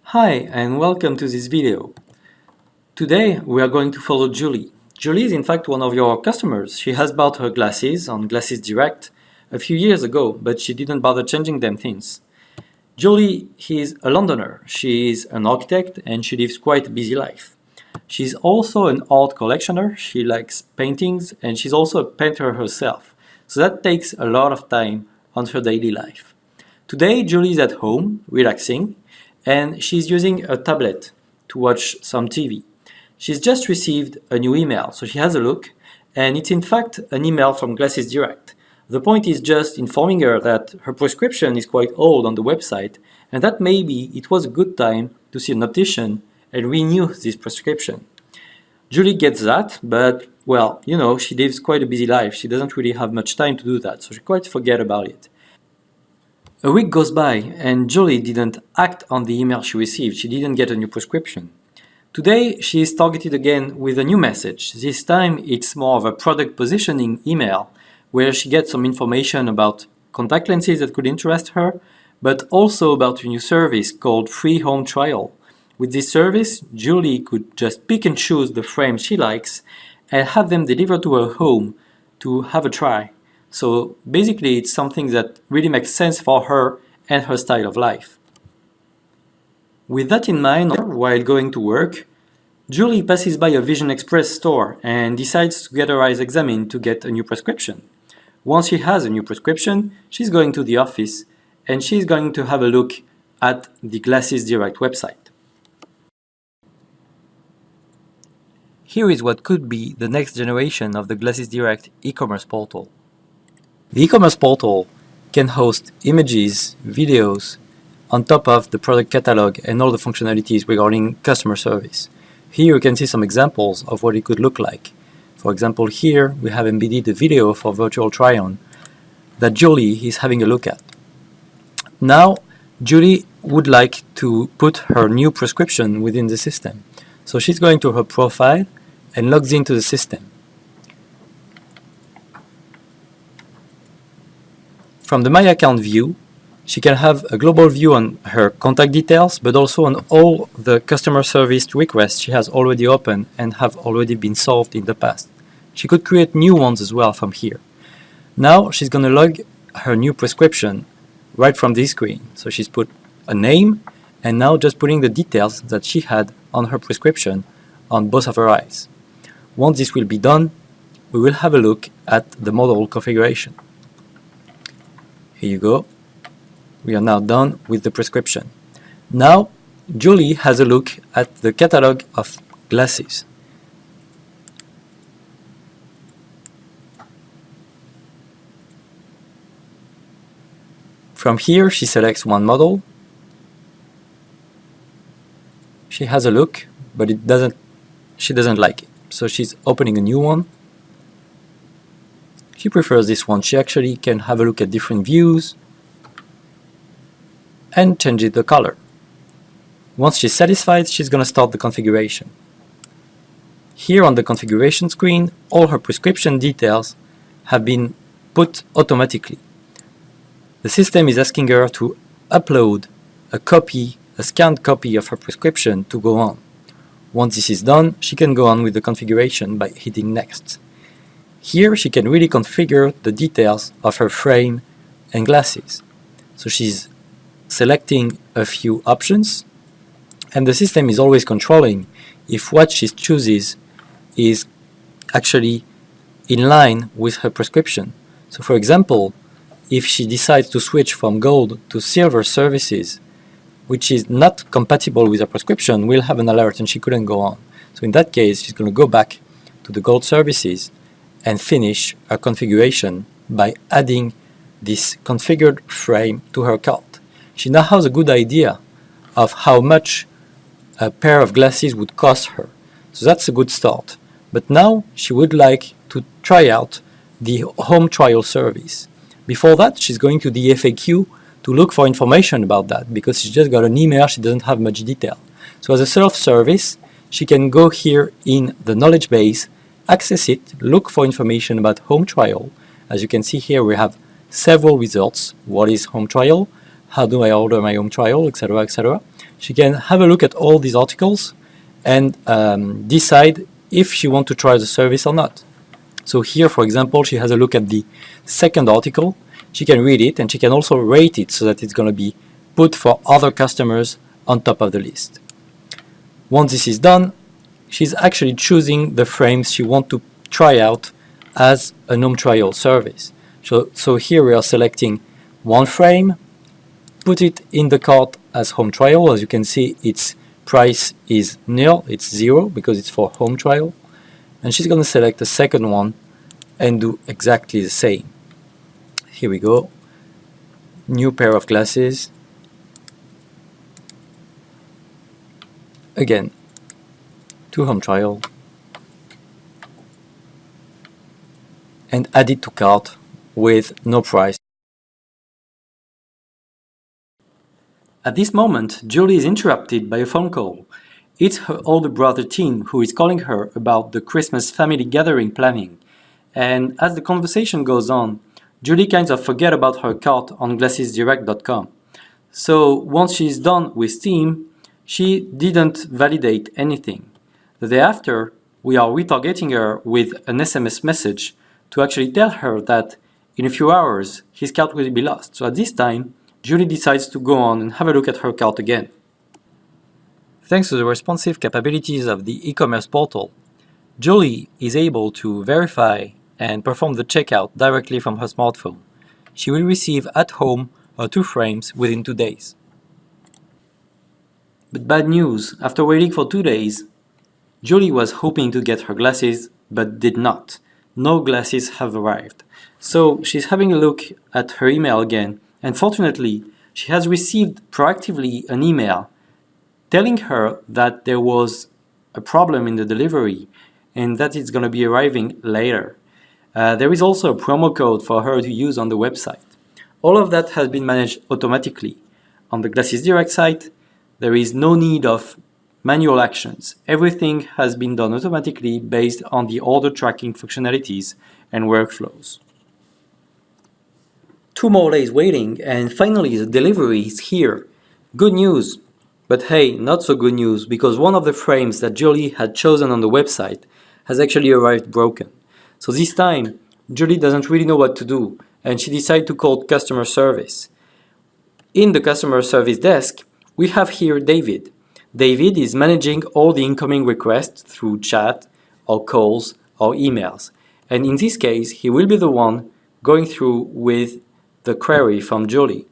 Hi and welcome to this video. Today we are going to follow Julie. Julie is in fact one of your customers. She has bought her glasses on Glasses Direct a few years ago, but she didn't bother changing them since. Julie is a Londoner. She is an architect and she lives quite a busy life. She's also an art collectioner. She likes paintings and she's also a painter herself. So that takes a lot of time on her daily life. Today Julie is at home, relaxing, and she's using a tablet to watch some TV. She's just received a new email, so she has a look, and it's in fact an email from Glasses Direct. The point is just informing her that her prescription is quite old on the website, and that maybe it was a good time to see an optician and renew this prescription. Julie gets that, but well, she lives quite a busy life. She doesn't really have much time to do that, so she quite forget about it. A week goes by and Julie didn't act on the email she received. She didn't get a new prescription. Today she is targeted again with a new message. This time it's more of a product positioning email where she gets some information about contact lenses that could interest her, but also about a new service called Free Home Trial. With this service, Julie could just pick and choose the frame she likes and have them delivered to her home to have a try. So basically it's something that really makes sense for her and her style of life. With that in mind, while going to work, Julie passes by a Vision Express store and decides to get her eyes examined to get a new prescription. Once she has a new prescription, she's going to the office and she's going to have a look at the Glasses Direct website. Here is what could be the next generation of the Glasses Direct e-commerce portal. The e-commerce portal can host images, videos, on top of the product catalog and all the functionalities regarding customer service. Here you can see some examples of what it could look like. For example, here we have embedded a video for virtual try-on that Julie is having a look at. Now, Julie would like to put her new prescription within the system. So she's going to her profile and logs into the system. From the My Account view, she can have a global view on her contact details, but also on all the customer service requests she has already opened and have already been solved in the past. She could create new ones as well from here. Now she's going to log her new prescription right from this screen. So she's put a name and now just putting the details that she had on her prescription on both of her eyes. Once this will be done, we will have a look at the model configuration. Here you go. We are now done with the prescription. Now, Julie has a look at the catalog of glasses. From here, she selects one model. She has a look, but she doesn't like it. So she's opening a new one. She prefers this one. She actually can have a look at different views and change the color. Once she's satisfied, she's going to start the configuration. Here on the configuration screen, all her prescription details have been put automatically. The system is asking her to upload a scanned copy of her prescription to go on. Once this is done, she can go on with the configuration by hitting Next. Here she can really configure the details of her frame and glasses. So she's selecting a few options, and the system is always controlling if what she chooses is actually in line with her prescription. So for example, if she decides to switch from gold to silver services, which is not compatible with her prescription, we'll have an alert and she couldn't go on. So in that case, she's going to go back to the gold services and finish her configuration by adding this configured frame to her cart. She now has a good idea of how much a pair of glasses would cost her. So that's a good start. But now she would like to try out the home trial service. Before that, she's going to the FAQ to look for information about that because she just got an email, she doesn't have much detail. So as a self-service, she can go here in the knowledge base, access it, look for information about home trial. As you can see here, we have several results. What is home trial? how do I order my home trial, etc., etc. She can have a look at all these articles and decide if she wants to try the service or not. So here, for example, she has a look at the second article. She can read it and she can also rate it so that it's going to be put for other customers on top of the list. Once this is done, she's actually choosing the frames she wants to try out as a home trial service. So here we are selecting one frame, put it in the cart as home trial. As you can see, its price is nil, it's 0 because it's for home trial. And she's going to select the second one and do exactly the same. Here we go. New pair of glasses. Again, to home trial. And add it to cart with no price. At this moment, Julie is interrupted by a phone call. It's her older brother Tim who is calling her about the Christmas family gathering planning. And as the conversation goes on, Julie kind of forget about her cart on glassesdirect.com. So once she's done with Tim, she didn't validate anything. The day after, we are retargeting her with an SMS message to actually tell her that in a few hours his cart will be lost. So at this time, Julie decides to go on and have a look at her cart again. Thanks to the responsive capabilities of the e-commerce portal, Julie is able to verify and perform the checkout directly from her smartphone. She will receive at home her 2 frames within 2 days. But bad news, after waiting for 2 days, Julie was hoping to get her glasses, but did not. No glasses have arrived. So she's having a look at her email again, and fortunately, she has received proactively an email telling her that there was a problem in the delivery and that it's going to be arriving later. There is also a promo code for her to use on the website. All of that has been managed automatically. On the Glasses Direct site, there is no need of manual actions. Everything has been done automatically based on the order tracking functionalities and workflows. 2 more days waiting, and finally the delivery is here. Good news! But hey, not so good news, because one of the frames that Julie had chosen on the website has actually arrived broken. So this time, Julie doesn't really know what to do, and she decided to call customer service. In the customer service desk, we have here David. David is managing all the incoming requests through chat, or calls, or emails. And in this case, he will be the one going through with the query from Julie.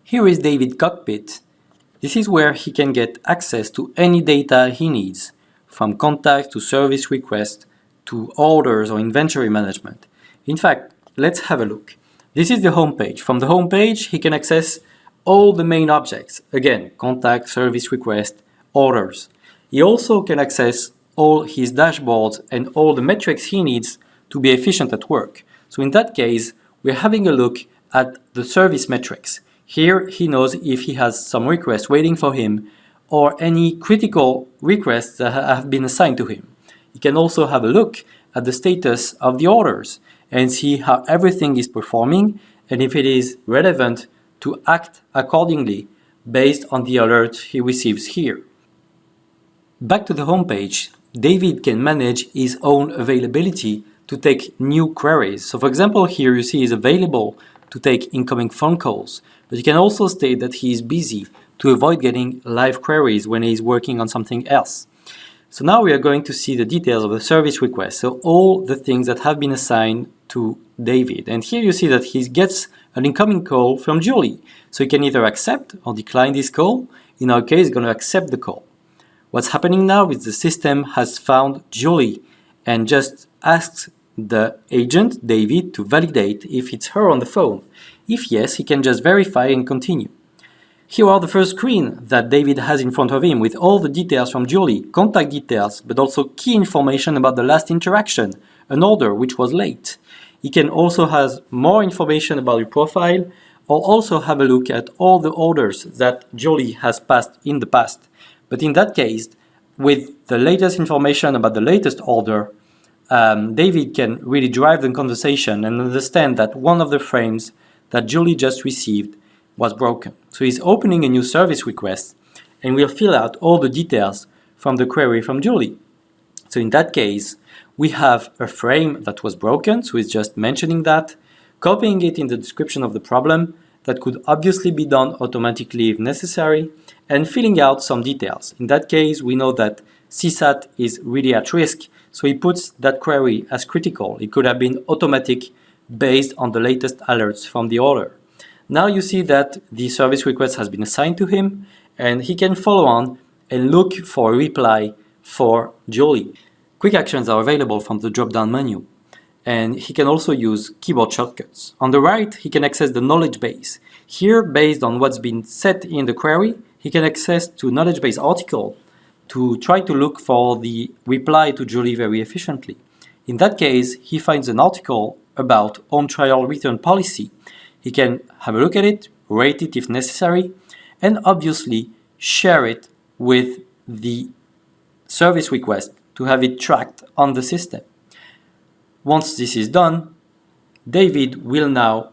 Here is David's cockpit. This is where he can get access to any data he needs, from contacts to service requests to orders or inventory management. In fact, let's have a look. This is the home page. From the home page, he can access all the main objects. Again, contact, service request, orders. He also can access all his dashboards and all the metrics he needs to be efficient at work. So in that case, we're having a look at the service metrics. Here he knows if he has some requests waiting for him or any critical requests that have been assigned to him. He can also have a look at the status of the orders and see how everything is performing and if it is relevant to act accordingly based on the alert he receives here. Back to the home page, David can manage his own availability to take new queries. So for example, here you see he's available to take incoming phone calls, but you can also state that he is busy to avoid getting live queries when he is working on something else. So now we are going to see the details of the service request, so all the things that have been assigned to David. And here you see that he gets an incoming call from Julie, so he can either accept or decline this call. In our case, he's going to accept the call. What's happening now is the system has found Julie and just asks the agent, David, to validate if it's her on the phone. If yes, he can just verify and continue. Here are the first screen that David has in front of him with all the details from Julie, contact details, but also key information about the last interaction, an order which was late. He can also have more information about your profile or also have a look at all the orders that Julie has passed in the past. But in that case, with the latest information about the latest order, David can really drive the conversation and understand that one of the frames that Julie just received was broken. So he's opening a new service request and will fill out all the details from the query from Julie. So in that case, we have a frame that was broken, so he's just mentioning that, copying it in the description of the problem that could obviously be done automatically if necessary, and filling out some details. In that case, we know that CSAT is really at risk, so he puts that query as critical. It could have been automatic based on the latest alerts from the order. Now you see that the service request has been assigned to him, and he can follow on and look for a reply for Julie. Quick actions are available from the drop-down menu, and he can also use keyboard shortcuts. On the right, he can access the knowledge base. Here, based on what's been set in the query, he can access to knowledge base article to try to look for the reply to Julie very efficiently. In that case, he finds an article about home trial return policy. He can have a look at it, rate it if necessary, and obviously share it with the service request to have it tracked on the system. Once this is done, David will now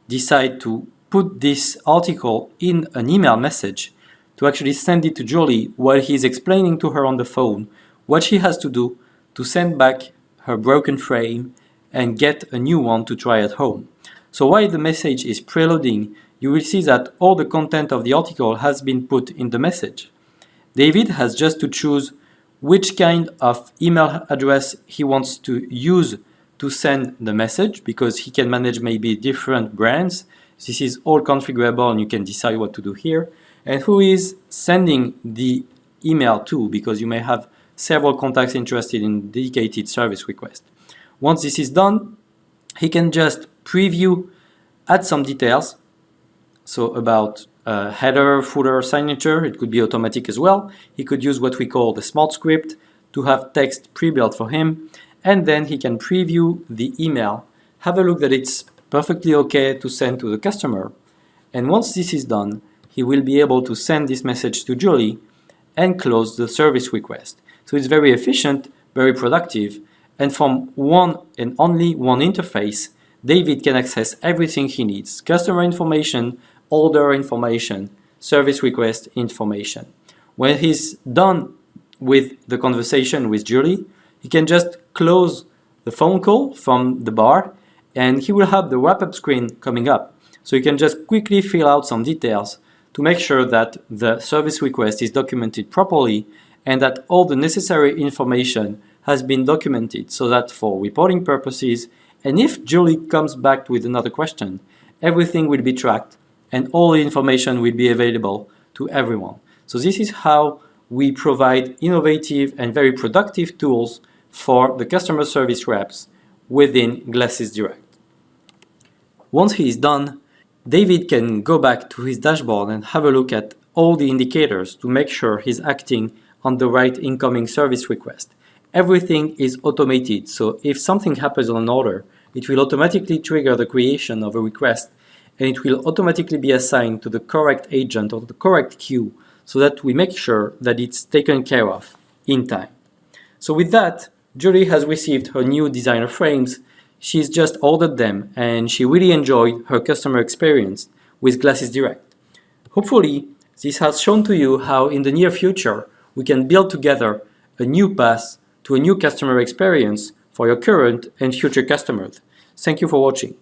decide to put this article in an email message to actually send it to Julie while he's explaining to her on the phone what she has to do to send back her broken frame and get a new one to try at home. So while the message is preloading, you will see that all the content of the article has been put in the message. David has just to choose which kind of email address he wants to use to send the message, because he can manage maybe different brands. This is all configurable and you can decide what to do here. And who is sending the email to, because you may have several contacts interested in dedicated service request. Once this is done, he can just preview, add some details. So about header, footer, signature, it could be automatic as well. He could use what we call the smart script to have text pre-built for him. And then he can preview the email, have a look that it's perfectly okay to send to the customer. And once this is done, he will be able to send this message to Julie and close the service request. So it's very efficient, very productive, and from one and only one interface, David can access everything he needs: customer information, order information, service request information. When he's done with the conversation with Julie, he can just close the phone call from the bar and he will have the wrap-up screen coming up. So you can just quickly fill out some details to make sure that the service request is documented properly and that all the necessary information has been documented, so that for reporting purposes, and if Julie comes back with another question, everything will be tracked and all the information will be available to everyone. So this is how we provide innovative and very productive tools for the customer service reps within Glasys Direct. Once he is done, David can go back to his dashboard and have a look at all the indicators to make sure he's acting on the right incoming service request. Everything is automated, so if something happens on an order, it will automatically trigger the creation of a request and it will automatically be assigned to the correct agent or the correct queue, so that we make sure that it's taken care of in time. So with that, Julie has received her new designer frames. She's just ordered them and she really enjoyed her customer experience with Glasys Direct. Hopefully, this has shown to you how in the near future we can build together a new path to a new customer experience for your current and future customers. Thank you for watching.